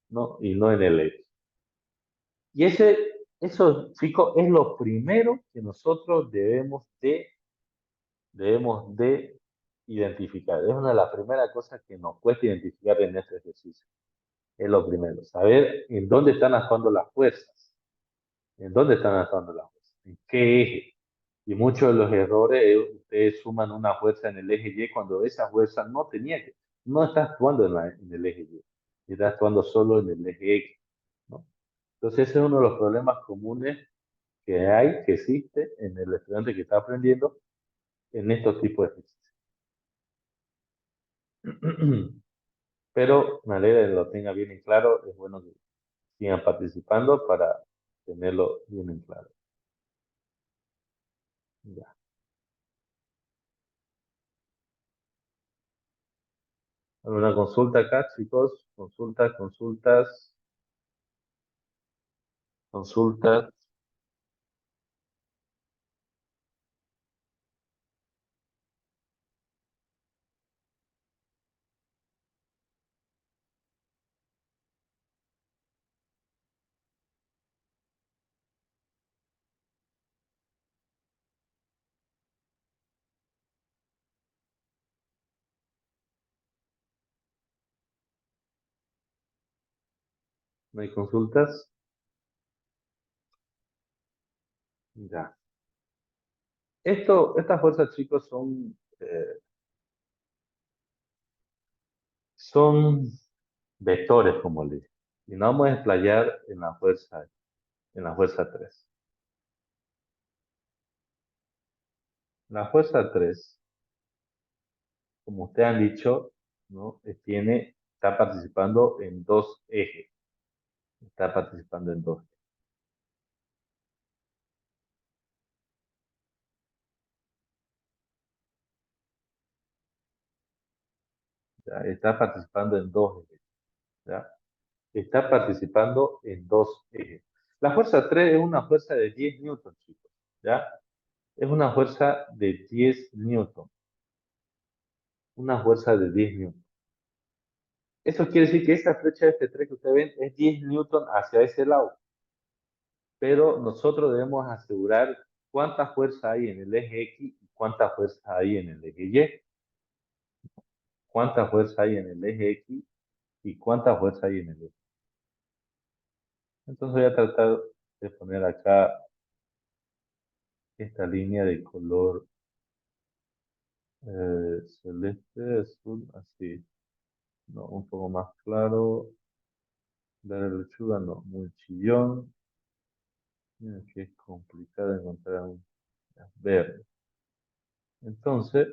¿no? Y no en el X. Y eso, chicos, es lo primero que nosotros debemos de identificar. Es una de las primeras cosas que nos cuesta identificar en este ejercicio. Es lo primero, saber en dónde están actuando las fuerzas. ¿En dónde están actuando las fuerzas? ¿En qué eje? Y muchos de los errores, ustedes suman una fuerza en el eje Y cuando esa fuerza no está actuando en el eje Y, está actuando solo en el eje X, ¿no? Entonces ese es uno de los problemas comunes que existe en el estudiante que está aprendiendo en estos tipos de ejercicios. Pero me alegra que lo tenga bien en claro, es bueno que sigan participando para tenerlo bien en claro. Ya. ¿Alguna consulta acá, chicos? Consultas. ¿No hay consultas? Ya. Estas fuerzas, chicos, son vectores, como les digo. Y nos vamos a explayar en la fuerza 3. La fuerza 3, como ustedes han dicho, ¿no? Está participando en dos ejes. Está participando en dos. ¿Ya? Está participando en dos ejes. ¿Ya? Está participando en dos ejes. La fuerza 3 es una fuerza de 10 newtons, chicos. ¿Ya? Es una fuerza de 10 newtons. Una fuerza de 10 newtons. Eso quiere decir que esa flecha de F3 que ustedes ven es 10 newtons hacia ese lado. Pero nosotros debemos asegurar cuánta fuerza hay en el eje X y cuánta fuerza hay en el eje Y. Cuánta fuerza hay en el eje X y cuánta fuerza hay en el eje. Entonces voy a tratar de poner acá esta línea de color celeste, azul, así. No, un poco más claro. Verde lechuga, no, muy chillón. Mira que es complicado encontrar un verde. Entonces,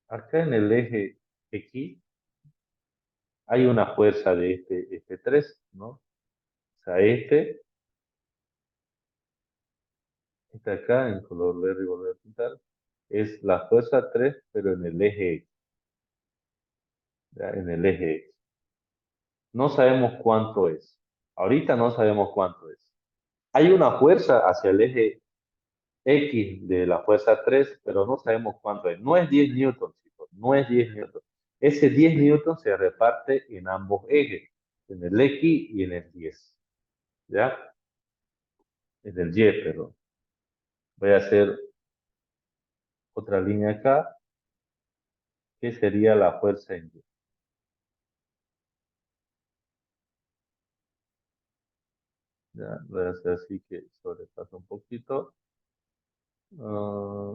acá en el eje X hay una fuerza de este 3, ¿no? O sea, este acá en color verde y volver a pintar, es la fuerza 3, pero en el eje X, ¿ya? En el eje X. No sabemos cuánto es. Ahorita no sabemos cuánto es. Hay una fuerza hacia el eje X de la fuerza 3, pero no sabemos cuánto es. No es 10 newtons, chicos, no es 10 newtons. Ese 10 newtons se reparte en ambos ejes, en el X y en el 10. ¿Ya? En el Y, perdón. Voy a hacer otra línea acá, que sería la fuerza en Y. ¿Ya? Voy a hacer así que sobrepasa un poquito. Ah,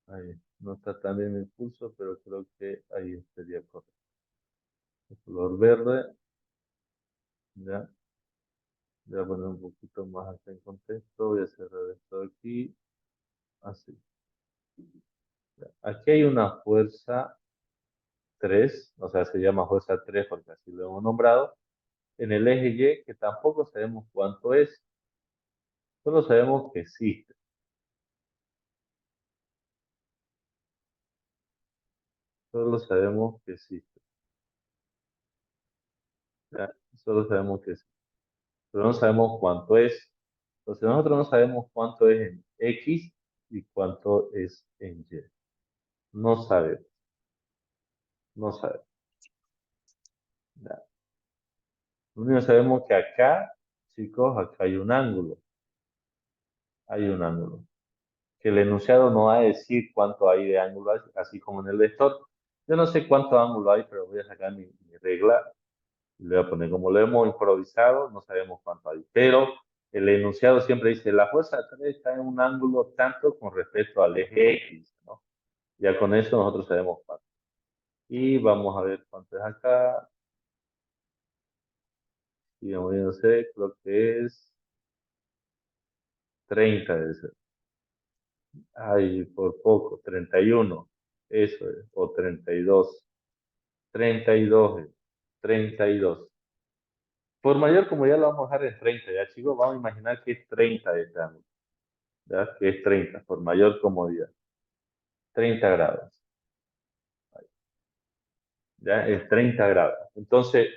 ahí. No está tan bien el pulso, pero creo que ahí estaría correcto. El color verde, ya. Voy a poner un poquito más acá en contexto. Voy a cerrar esto aquí. Así. Ya. Aquí hay una fuerza 3, o sea, se llama fuerza 3 porque así lo hemos nombrado, en el eje Y, que tampoco sabemos cuánto es, solo sabemos que existe. Solo sabemos que existe. ¿Ya? Solo sabemos que existe. Pero no sabemos cuánto es. Entonces nosotros no sabemos cuánto es en X y cuánto es en Y. No sabemos, no sabemos. Ya. Lo único que sabemos que acá, chicos, acá hay un ángulo. Hay un ángulo. Que el enunciado no va a decir cuánto hay de ángulo, así como en el vector. Yo no sé cuánto ángulo hay, pero voy a sacar mi regla y le voy a poner como lo hemos improvisado, no sabemos cuánto hay. Pero el enunciado siempre dice, la fuerza 3 está en un ángulo tanto con respecto al eje X, ¿no? Ya con eso nosotros sabemos cuánto. Y vamos a ver cuánto es acá. Y moviéndose, creo que es 30 debe ser. Ay, por poco, 31. Eso es, o 32. 32, 32. Por mayor, como ya lo vamos a dejar en 30, ya chicos, vamos a imaginar que es 30 este ángulo, ya que es 30, por mayor comodidad. 30 grados, ya es 30 grados. Entonces,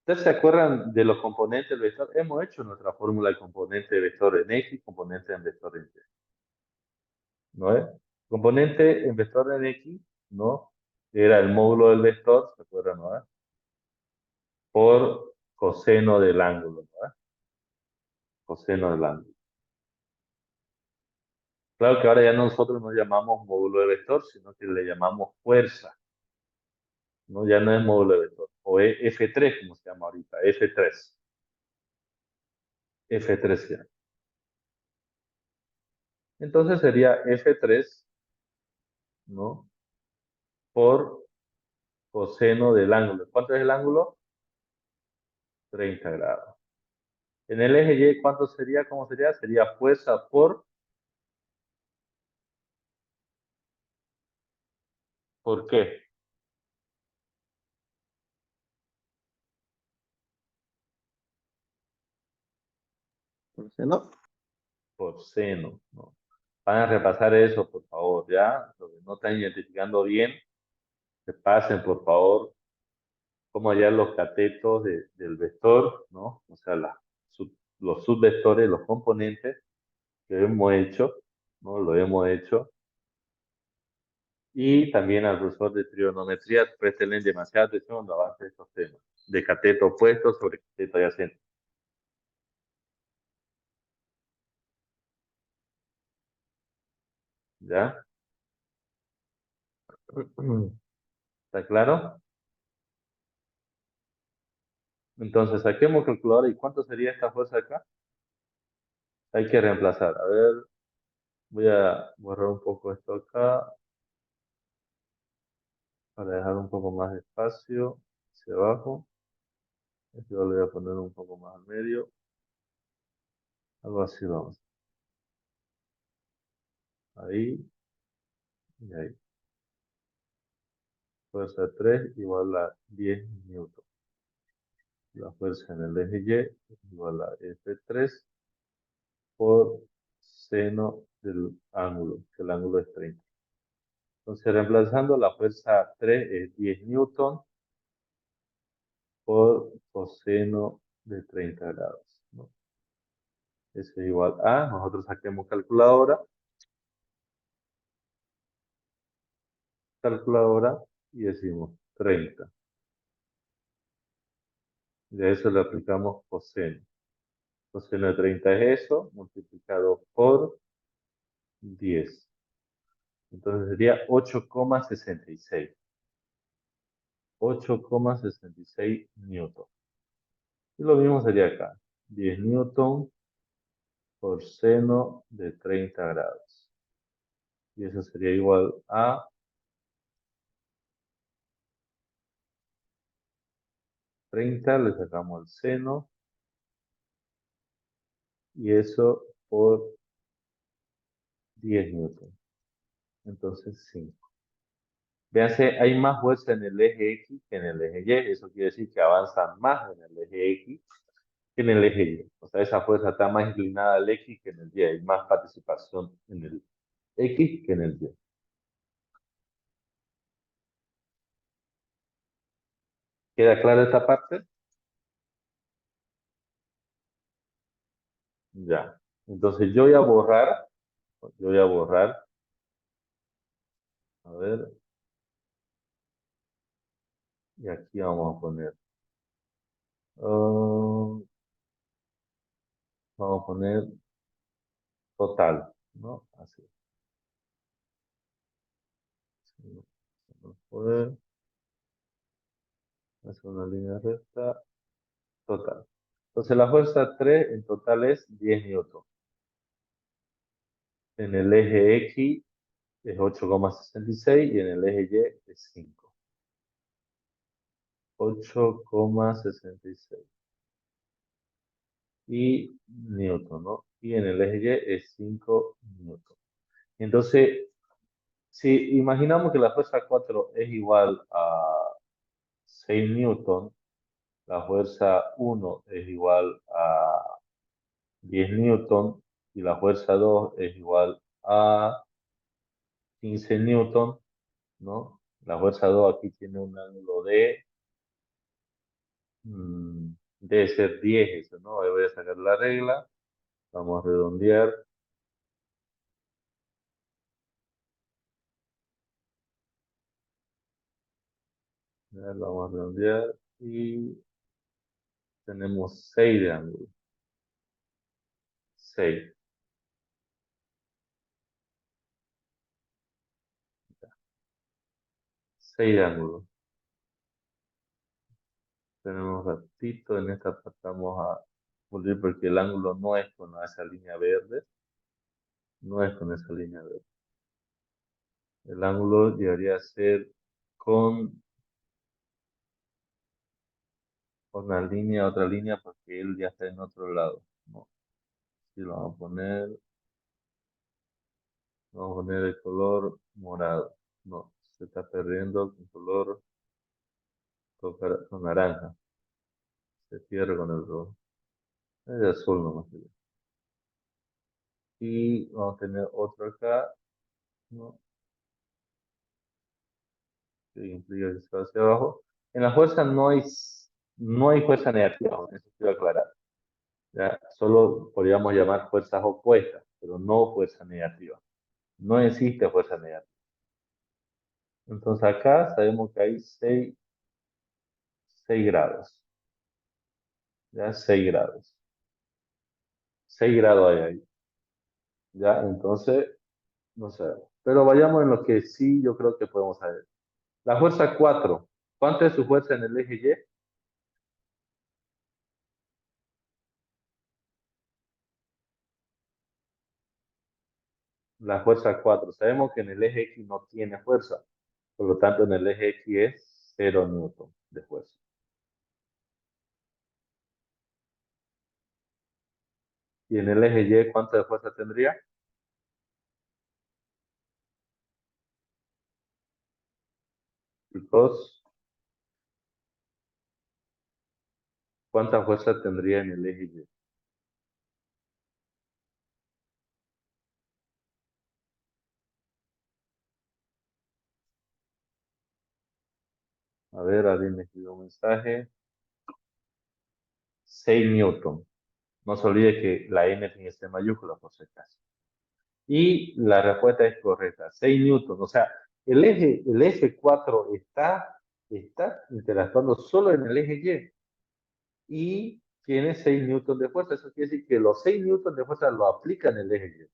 ¿ustedes se acuerdan de los componentes del vector? Hemos hecho nuestra fórmula de componente de vector en X, componente en vector en Y, ¿no es? Componente en vector en X, ¿no? Era el módulo del vector, ¿se acuerdan, no es? Por coseno del ángulo, ¿no es? Coseno del ángulo. Claro que ahora ya nosotros no llamamos módulo de vector, sino que le llamamos fuerza, ¿no? Ya no es módulo de vector. O F3, como se llama ahorita, F3. F3 ya. Entonces sería F3, ¿no? Por coseno del ángulo. ¿Cuánto es el ángulo? 30 grados. En el eje Y, ¿cuánto sería? ¿Cómo sería? Sería fuerza ¿por qué? Por seno. Por seno, ¿no? Van a repasar eso, por favor, ¿ya? Lo que no están identificando bien, que pasen, por favor, como hallar los catetos del vector, ¿no? O sea, los subvectores, los componentes que hemos hecho, ¿no? Lo hemos hecho. Y también al profesor de trigonometría, prestenle demasiada atención cuando avance estos temas, de cateto opuesto sobre cateto adyacente. ¿Ya? ¿Está claro? Entonces, saquemos calculadora. ¿Y cuánto sería esta fuerza acá? Hay que reemplazar. A ver, voy a borrar un poco esto acá para dejar un poco más de espacio hacia abajo. Esto lo voy a poner un poco más al medio. Algo así vamos. Ahí y ahí. Fuerza 3 igual a 10 newton. La fuerza en el eje Y es igual a F3 por seno del ángulo, que el ángulo es 30. Entonces, reemplazando, la fuerza 3 es 10 newton por coseno de 30 grados, ¿no? Eso es igual a, nosotros saquemos calculadora y decimos 30. Y a eso le aplicamos coseno. Coseno de 30 es eso, multiplicado por 10. Entonces sería 8,66. 8,66 newton. Y lo mismo sería acá. 10 newton por seno de 30 grados. Y eso sería igual a 30, le sacamos el seno. Y eso por 10 newton. Entonces 5. Véanse, hay más fuerza en el eje X que en el eje Y. Eso quiere decir que avanzan más en el eje X que en el eje Y. O sea, esa fuerza está más inclinada al X que en el Y. Hay más participación en el X que en el Y. ¿Queda clara esta parte? Ya. Entonces yo voy a borrar, a ver, y aquí vamos a poner, vamos a poner total, ¿no? Así. Vamos a poner, hacer una línea recta, total. Entonces la fuerza 3 en total es 10 newton. En el eje X es 8,66 y en el eje Y es 5. 8,66. Y newton, ¿no? Y en el eje Y es 5 newton. Entonces, si imaginamos que la fuerza 4 es igual a 6 newton, la fuerza 1 es igual a 10 newton y la fuerza 2 es igual a 15 newton, ¿no? La fuerza 2 aquí tiene un ángulo de, debe ser 10 eso, ¿no? Ahí voy a sacar la regla, vamos a redondear, ya, lo vamos a redondear y tenemos 6 de ángulo, 6, 6 de ángulo. Tenemos ratito, en esta parte vamos a pulir porque el ángulo no es con esa línea verde, no es con esa línea verde. El ángulo llegaría a ser con una línea, otra línea, porque él ya está en otro lado, ¿no? Y lo vamos a poner el color morado. No, se está perdiendo con color con naranja. Se pierde con el rojo. Es azul nomás. Y vamos a tener otro acá, ¿no? Que implica que se va hacia abajo. En la fuerza no hay fuerza negativa, eso quiero aclarar. ¿Ya? Solo podríamos llamar fuerzas opuestas, pero no fuerza negativa. No existe fuerza negativa. Entonces acá sabemos que hay 6 grados. Ya 6 grados. 6 grados hay ahí. Ya, entonces, no sé. Pero vayamos en lo que sí yo creo que podemos saber. La fuerza 4. ¿Cuánto es su fuerza en el eje Y? La fuerza 4. Sabemos que en el eje X no tiene fuerza. Por lo tanto, en el eje X es 0 newton de fuerza. Y en el eje Y, ¿cuánto de fuerza tendría? Chicos, ¿cuánta fuerza tendría en el eje Y? A ver, alguien me escribió un mensaje. 6 newton. No se olvide que la N tiene que ser mayúscula por si acaso. Y la respuesta es correcta, 6 newton. O sea, el eje 4 está interactuando solo en el eje Y y tiene 6 newton de fuerza. Eso quiere decir que los 6 newton de fuerza lo aplica en el eje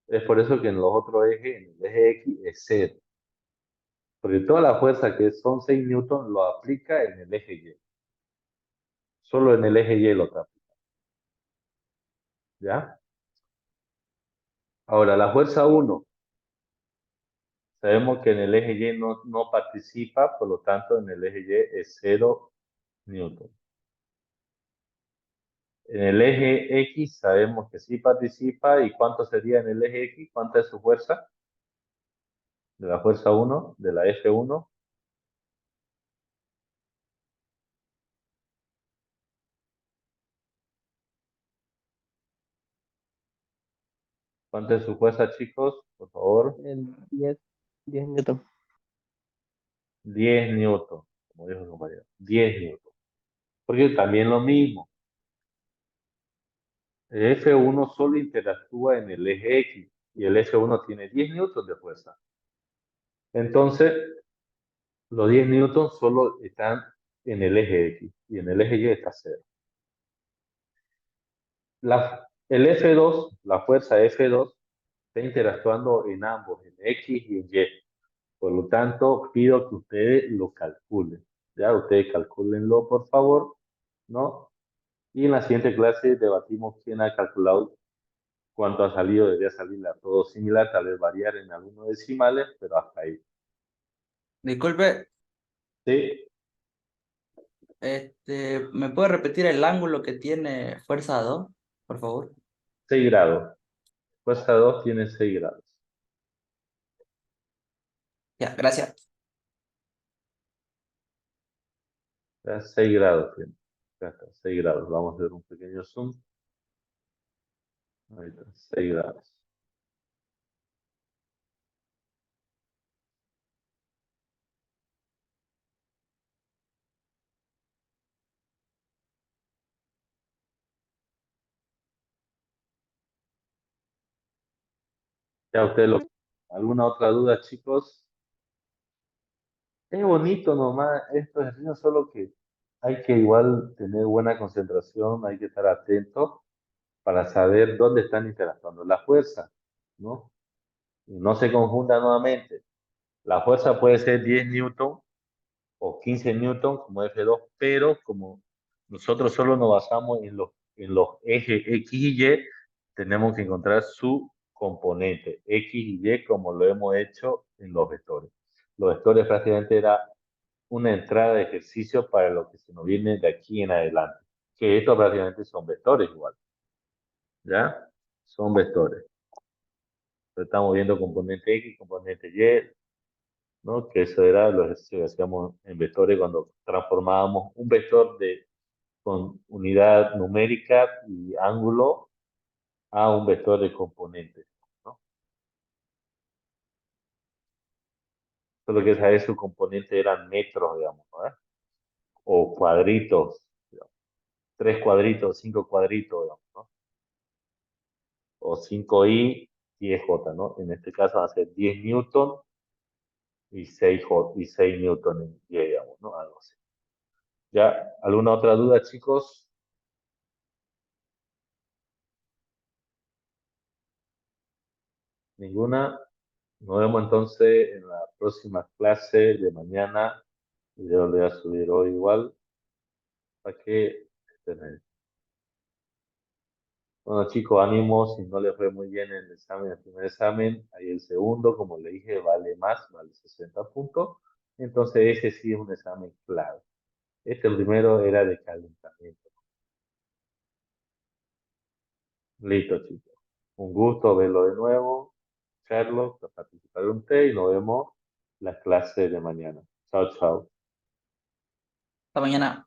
Y. Es por eso que en los otros ejes, en el eje X, es 0. Porque toda la fuerza que son 6 newton lo aplica en el eje Y. Solo en el eje Y lo aplica. ¿Ya? Ahora, la fuerza 1. Sabemos que en el eje Y no participa, por lo tanto en el eje Y es 0 newton. En el eje X sabemos que sí participa. ¿Y cuánto sería en el eje X? ¿Cuánta es su fuerza? De la fuerza 1, de la F1. ¿Cuánta es su fuerza, chicos? Por favor. El 10 newton. 10 newton, como dijo el compañero. 10 newton. Porque también lo mismo. El F1 solo interactúa en el eje X y el F1 tiene 10 newtons de fuerza. Entonces, los 10 newtons solo están en el eje X y en el eje Y está 0. El F2, la fuerza F2, está interactuando en ambos, en X y en Y. Por lo tanto, pido que ustedes lo calculen. Ya, ustedes calculenlo, por favor, ¿no? Y en la siguiente clase debatimos quién ha calculado cuánto ha salido. Debería salir a todo similar, tal vez variar en algunos decimales, pero hasta ahí. Disculpe, ¿Sí? ¿me puede repetir el ángulo que tiene fuerza 2, por favor? 6 grados. Fuerza 2 tiene 6 grados. Ya, gracias. Ya, 6 grados tiene. Ya está, 6 grados. Vamos a hacer un pequeño zoom. Ahí está, 6 grados. Ya ustedes lo... ¿Alguna otra duda, chicos? Es bonito nomás estos ejercicios, solo que hay que igual tener buena concentración, hay que estar atento para saber dónde están interactuando la fuerza, ¿no? Y no se confunda nuevamente. La fuerza puede ser 10 newton o 15 newton como F2, pero como nosotros solo nos basamos en los ejes X y Y, tenemos que encontrar su componente X y Y como lo hemos hecho en los vectores. Los vectores prácticamente era una entrada de ejercicio para lo que se nos viene de aquí en adelante. Que estos prácticamente son vectores igual. ¿Ya? Son vectores. Estamos viendo componente X, componente Y, ¿no? Que eso era los ejercicios que hacíamos en vectores cuando transformábamos un vector con unidad numérica y ángulo a un vector de componentes, ¿no? Solo que saber su componente eran metros, digamos, ¿no? O cuadritos, digamos, 3 cuadritos, 5 cuadritos, digamos, ¿no? O 5i, 10j, ¿no? En este caso va a ser 10 newton y 6 newton en Y, digamos, ¿no? Algo así. ¿Ya? ¿Alguna otra duda, chicos? ¿Ninguna? Nos vemos entonces en la próxima clase de mañana. Yo le voy a subir hoy igual para que estén ahí. Bueno, chicos, ánimo. Si no les fue muy bien el examen, el primer examen, ahí el segundo, como le dije, vale más, vale 60 puntos. Entonces, ese sí es un examen clave. Este primero era de calentamiento. Listo, chicos. Un gusto verlo de nuevo. Carlos, para participar de un té y nos vemos la clase de mañana. Chao, chao. Hasta mañana.